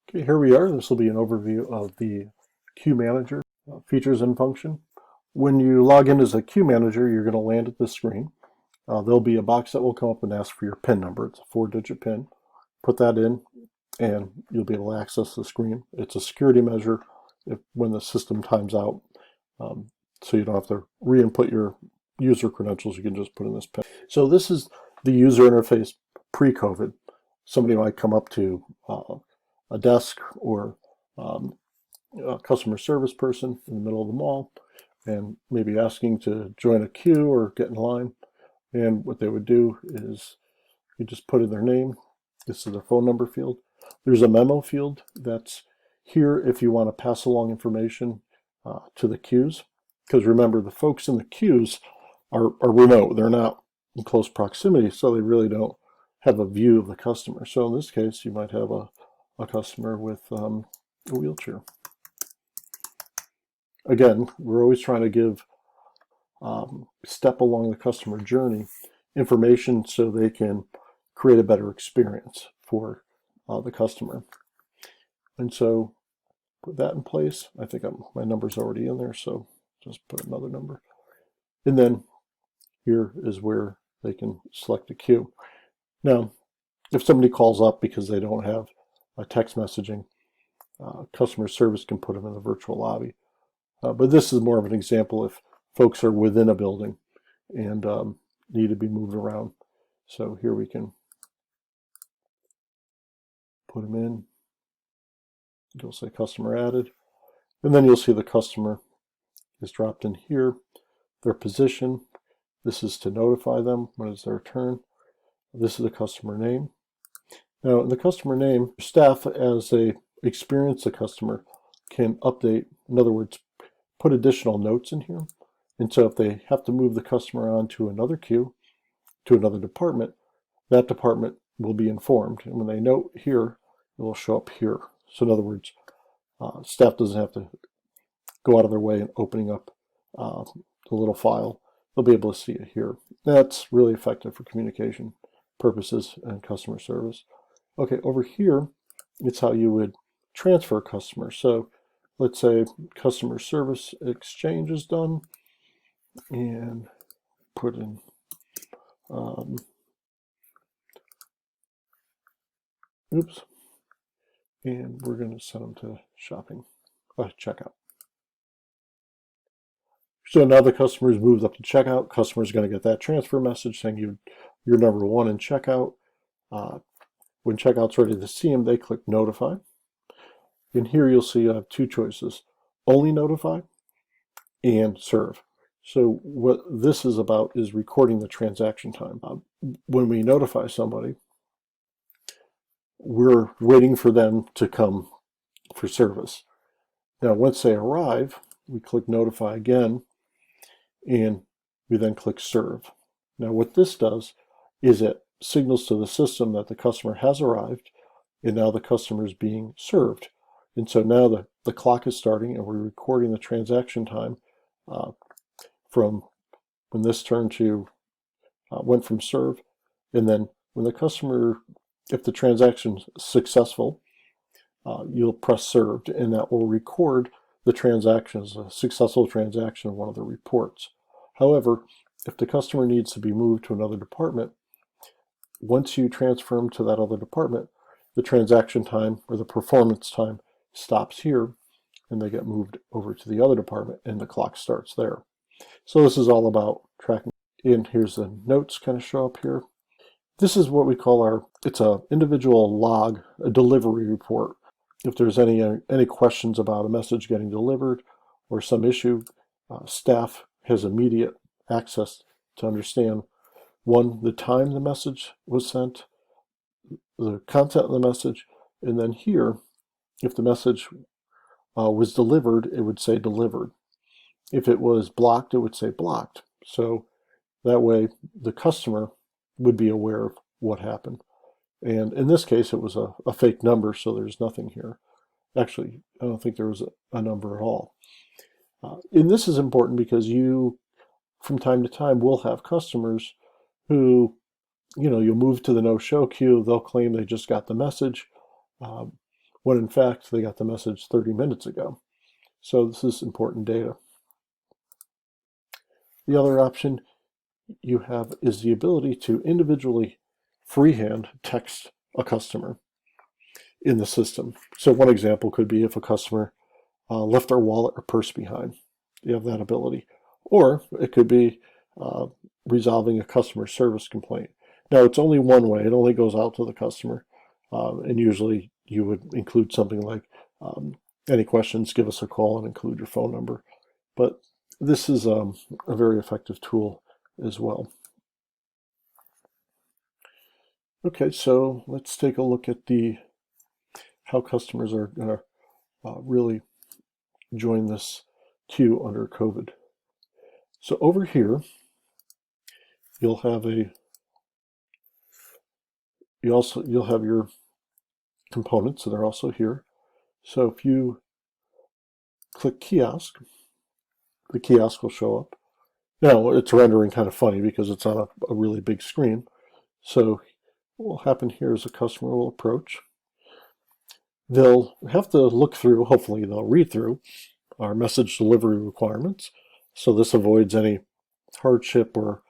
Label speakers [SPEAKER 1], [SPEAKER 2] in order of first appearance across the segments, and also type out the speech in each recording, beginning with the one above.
[SPEAKER 1] Okay, here we are. This will be an overview of the Queue Manager features and function. When you log in as a Queue Manager, you're going to land at this screen. There'll be a box that will come up and ask for your PIN number. It's a 4-digit PIN. Put that in, and you'll be able to access the screen. It's a security measure when the system times out, so you don't have to re-input your user credentials. You can just put in this PIN. So this is the user interface pre-COVID. Somebody might come up to a desk or a customer service person in the middle of the mall and maybe asking to join a queue or get in line. And what they would do is you just put in their name. This is their phone number field. There's a memo field that's here if you want to pass along information to the queues. Because remember, the folks in the queues are remote. They're not in close proximity, so they really don't have a view of the customer. So in this case, you might have a customer with a wheelchair. Again, we're always trying to give step along the customer journey information so they can create a better experience for the customer. And so put that in place. I think my number's already in there, so just put another number. And then here is where they can select a queue. Now, if somebody calls up because they don't have a text messaging, customer service can put them in the virtual lobby. But this is more of an example if folks are within a building and need to be moved around. So here we can put them in. You'll say customer added. And then you'll see the customer is dropped in here. Their position. This is to notify them when it's their turn. This is the customer name. Now, in the customer name, staff, as they experience the customer, can update. In other words, put additional notes in here. And so if they have to move the customer on to another queue, to another department, that department will be informed. And when they note here, it will show up here. So in other words, staff doesn't have to go out of their way and opening up the little file. They'll be able to see it here. That's really effective for communication purposes and customer service. Okay, over here, it's how you would transfer a customer. So let's say customer service exchange is done, and put in and we're going to send them to shopping checkout. So now the customer is moved up to checkout. Customer is going to get that transfer message saying you're number one in checkout. When checkout's ready to see them, they click notify. And here you'll see you have two choices: only notify and serve. So what this is about is recording the transaction time. When we notify somebody, we're waiting for them to come for service. Now, once they arrive, we click notify again, and we then click serve. Now, what this does is it signals to the system that the customer has arrived, and now the customer is being served. And so now the clock is starting, and we're recording the transaction time from when this turn to went from serve, and then when the customer, if the transaction is successful, you'll press served, and that will record the transaction as a successful transaction in one of the reports. However, if the customer needs to be moved to another department, once you transfer them to that other department, the transaction time or the performance time stops here, and they get moved over to the other department, and the clock starts there. So this is all about tracking. And here's the notes kind of show up here. This is what we call it's an individual log, a delivery report. If there's any questions about a message getting delivered or some issue, staff has immediate access to understand, one, the time the message was sent, the content of the message, and then here, if the message was delivered, it would say delivered. If it was blocked, it would say blocked. So that way the customer would be aware of what happened. And in this case, it was a fake number, so there's nothing here. Actually, I don't think there was a number at all. And this is important because you, from time to time, will have customers who, you'll move to the no-show queue. They'll claim they just got the message. when in fact they got the message 30 minutes ago. So this is important data. The other option you have is the ability to individually freehand text a customer in the system. So one example could be if a customer left their wallet or purse behind. You have that ability. Or it could be resolving a customer service complaint. Now, it's only one way. It only goes out to the customer. And usually you would include something like, any questions, give us a call and include your phone number. But this is a very effective tool as well. Okay, so let's take a look at how customers are going to really join this queue under COVID. So over here, you'll have your components, and they're also here. So if you click kiosk, the kiosk will show up. Now it's rendering kind of funny because it's on a really big screen. So what will happen here is a customer will approach. They'll have to look through, hopefully they'll read through our message delivery requirements. So this avoids any hardship or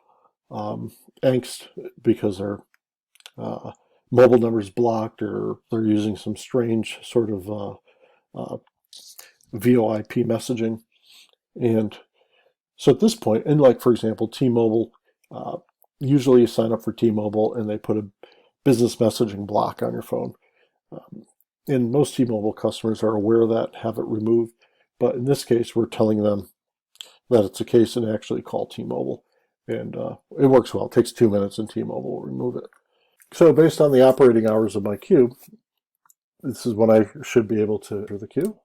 [SPEAKER 1] angst because their mobile number is blocked or they're using some strange sort of VoIP messaging. And so at this point, and like for example, T-Mobile, usually you sign up for T-Mobile and they put a business messaging block on your phone. And most T-Mobile customers are aware of that, have it removed. But in this case, we're telling them that it's a case and actually call T-Mobile. And it works well. It takes 2 minutes and T-Mobile will remove it. So based on the operating hours of my queue, this is when I should be able to enter the queue.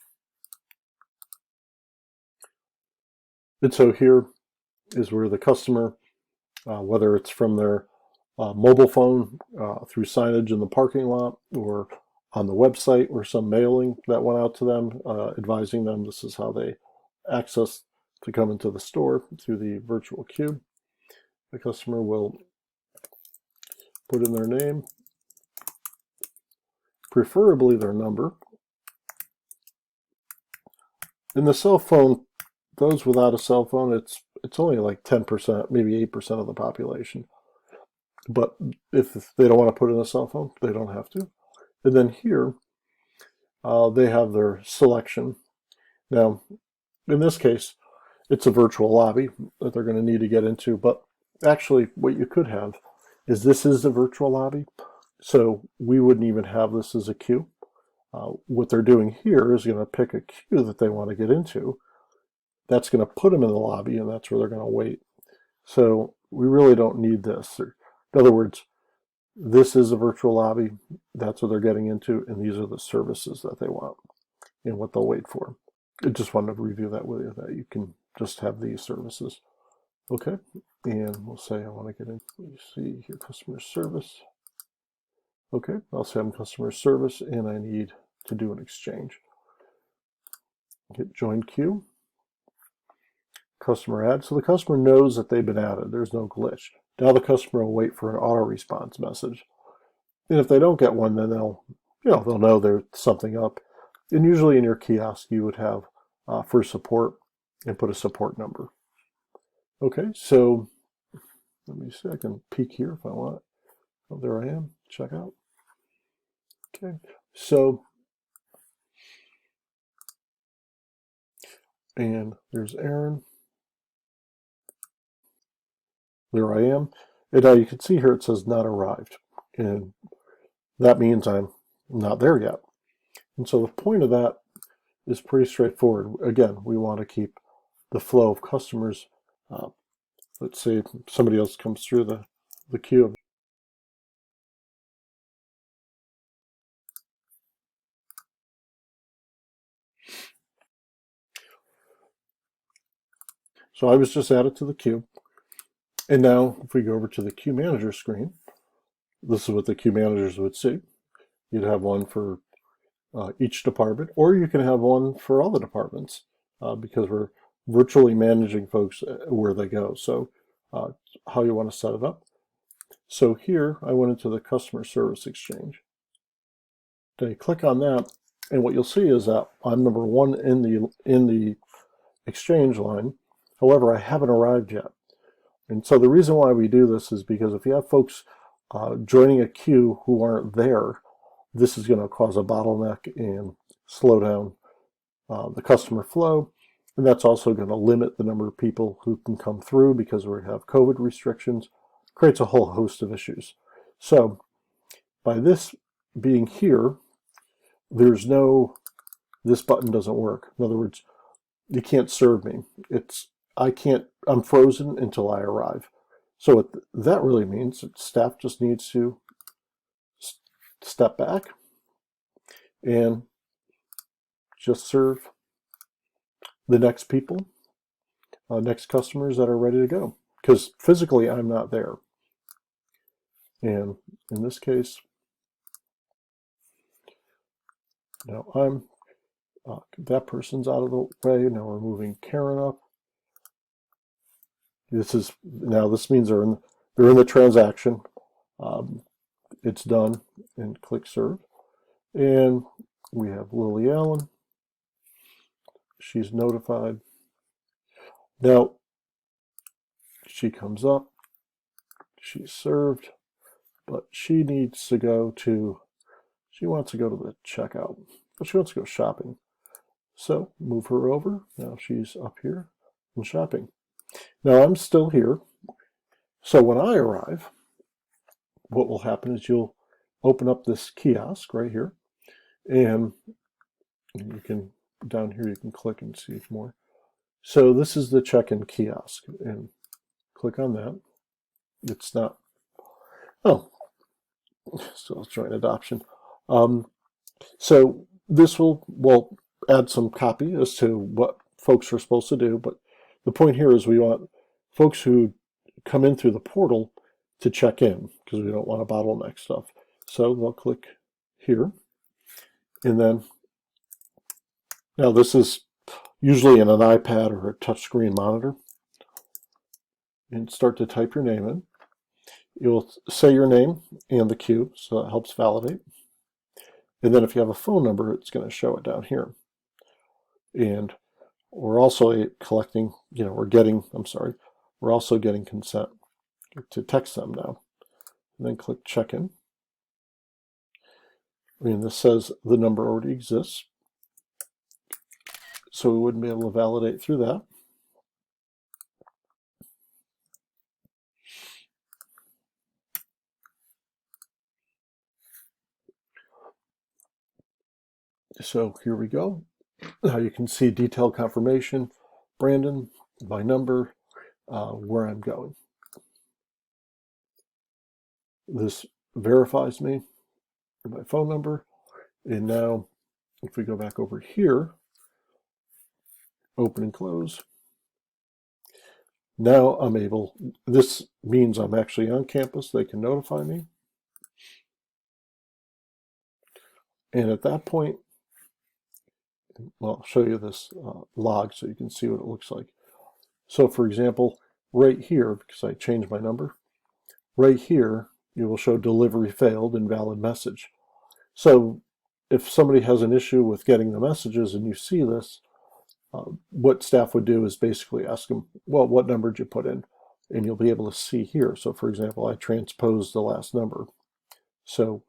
[SPEAKER 1] And so here is where the customer, whether it's from their mobile phone through signage in the parking lot or on the website or some mailing that went out to them advising them this is how they access to come into the store through the virtual queue. The customer will put in their name, preferably their number. In the cell phone, those without a cell phone, it's only like 10%, maybe 8% of the population. But if they don't want to put in a cell phone, they don't have to. And then here, they have their selection. Now, in this case, it's a virtual lobby that they're going to need to get into. But actually, what you could have is this is a virtual lobby. So we wouldn't even have this as a queue. What they're doing here is going to pick a queue that they want to get into. That's going to put them in the lobby, and that's where they're going to wait. So we really don't need this. In other words, this is a virtual lobby. That's what they're getting into, and these are the services that they want and what they'll wait for. I just wanted to review that with you, that you can just have these services. Okay, and we'll say I want to get in. You see here, customer service. Okay, I'll say I'm customer service, and I need to do an exchange. Hit join queue. Customer add. So the customer knows that they've been added. There's no glitch. Now the customer will wait for an auto response message. And if they don't get one, then they'll know there's something up. And usually in your kiosk, you would have for support and put a support number. Okay, so let me see. I can peek here if I want. Oh, there I am. Check out. Okay, so and there's Aaron. There I am. And now you can see here it says not arrived. And that means I'm not there yet. And so the point of that is pretty straightforward. Again, we want to keep the flow of customers. Let's say somebody else comes through the queue. So I was just added to the queue. And now if we go over to the queue manager screen, this is what the queue managers would see. You'd have one for each department, or you can have one for all the departments because we're virtually managing folks where they go. So how you want to set it up. So here I went into the customer service exchange. Then you click on that, And what you'll see is that I'm number one in the exchange line. However, I haven't arrived yet. And so the reason why we do this is because if you have folks joining a queue who aren't there, this is going to cause a bottleneck and slow down the customer flow. And that's also going to limit the number of people who can come through because we have COVID restrictions. Creates a whole host of issues. So by this being here, there's no, this button doesn't work. In other words, you can't serve me. I'm frozen until I arrive. So what that really means that staff just needs to step back and just serve the next people, next customers that are ready to go. Because physically I'm not there. And in this case, now I'm that person's out of the way. Now we're moving Karen up. This means they're in the transaction. It's done, and click serve. And we have Lily Allen. She's notified. Now she comes up. She's served, but she needs to go to. She wants to go to the checkout, but she wants to go shopping. So move her over. Now she's up here and shopping. Now I'm still here. So when I arrive, what will happen is you'll open up this kiosk right here, and you can, down here you can click and see more. So this is the check-in kiosk, and click on that. It's not, oh, so let's join adoption. So this will add some copy as to what folks are supposed to do, but the point here is we want folks who come in through the portal to check in because we don't want to bottleneck stuff. So they'll click here, and then now this is usually in an iPad or a touchscreen monitor, and start to type your name in. You'll say your name and the queue, so that helps validate. And then if you have a phone number, it's going to show it down here. And we're also collecting, we're also getting consent to text them now. And then click check-in. And this says the number already exists. So we wouldn't be able to validate through that. So here we go. Now you can see detailed confirmation, Brandon, my number, where I'm going. This verifies me, my phone number, and now if we go back over here, open and close, now I'm able, this means I'm actually on campus, they can notify me. And at that point, well, I'll show you this log so you can see what it looks like. So for example, right here, because I changed my number, right here, you will show delivery failed, invalid message. So if somebody has an issue with getting the messages and you see this, what staff would do is basically ask them, well, what number did you put in? And you'll be able to see here. So for example, I transposed the last number. So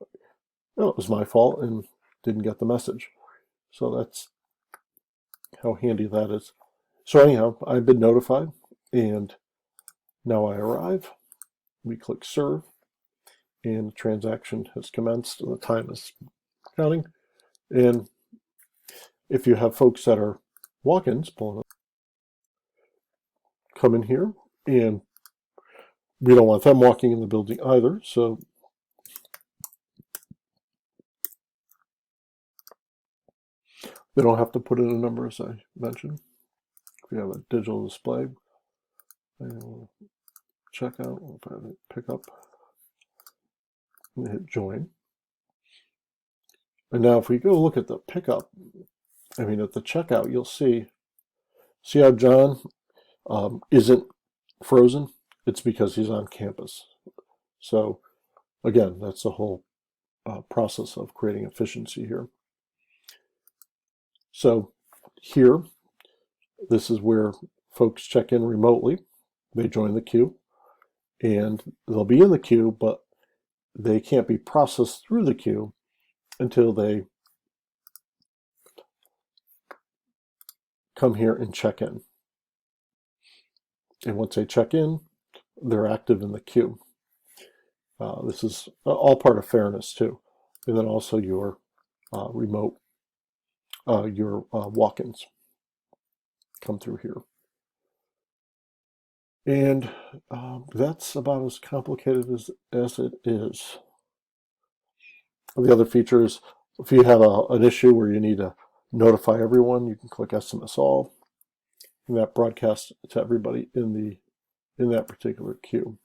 [SPEAKER 1] well, it was my fault and didn't get the message. So that's how handy that is. So anyhow, I've been notified and now I arrive. We click serve and the transaction has commenced and the time is counting. And if you have folks that are walk-ins, pulling up, come in here, and we don't want them walking in the building either, so they don't have to put in a number, as I mentioned. If we have a digital display, check out, we'll pick up, and hit join. And now if we go look at the pickup, at the checkout, you'll see how John isn't frozen? It's because he's on campus. So again, that's the whole process of creating efficiency here. So here, this is where folks check in remotely. They join the queue, and they'll be in the queue, but they can't be processed through the queue until they come here and check in. And once they check in, they're active in the queue. This is all part of fairness too. And then also your remote, your walk-ins come through here. And that's about as complicated as it is. The other feature is if you have an issue where you need to notify everyone, you can click SMS all, and that broadcasts to everybody in that particular queue.